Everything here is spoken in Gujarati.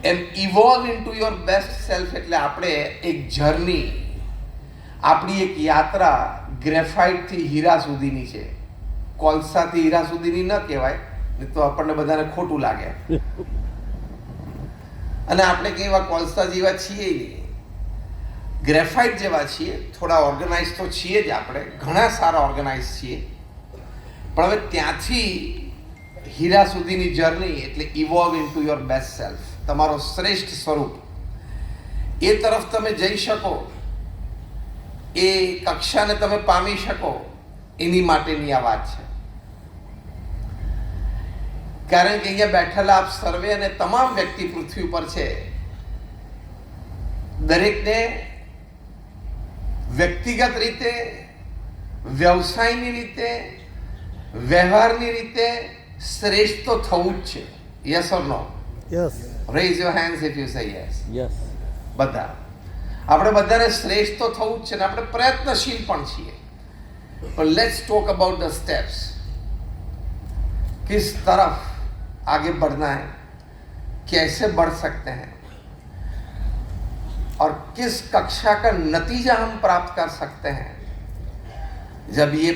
M evolve into your best self એટલે આપણે એક જર્ની, આપણી એક યાત્રા ગ્રેફાઇટથી હીરા સુધીની છે. કોલસાથી હીરા સુધીની ન કહેવાય, નહીં તો આપણને બધાને ખોટું લાગે. અને આપણે કંઈ એવા કોલસા જેવા છીએ નહીં, ગ્રેફાઇટ જેવા છીએ. થોડા ઓર્ગેનાઇઝ તો છીએ જ, આપણે ઘણા સારા ઓર્ગેનાઇઝ છીએ, પણ હવે ત્યાંથી હીરા સુધીની જર્ની એટલે evolve into your best self, તમારો શ્રેષ્ઠ સ્વરૂપ, એ તરફ તમે જઈ શકો, એ કક્ષાને તમે પામી શકો, એની માટેની આ વાત છે. કારણ કે અહીંયા બેઠેલા આપ સર્વે અને તમામ વ્યક્તિ પૃથ્વી ઉપર છે, દરેકને વ્યક્તિગત રીતે, વ્યવસાયની રીતે, વ્યવહારની રીતે શ્રેષ્ઠ તો થવું જ છે. Yes or no? Yes. Raise your hands if you say yes. Yes. બધા આપણે બધાને શ્રેષ્ઠ તો થવું જ છે ને આપણે પ્રયત્નશીલ પણ છીએ. પણ let's talk about the steps, किस तरफ आगे बढ़ना है, कैसे बढ़ सकते हैं और किस कक्षा का नतीजा हम प्राप्त कर सकते हैं जब ये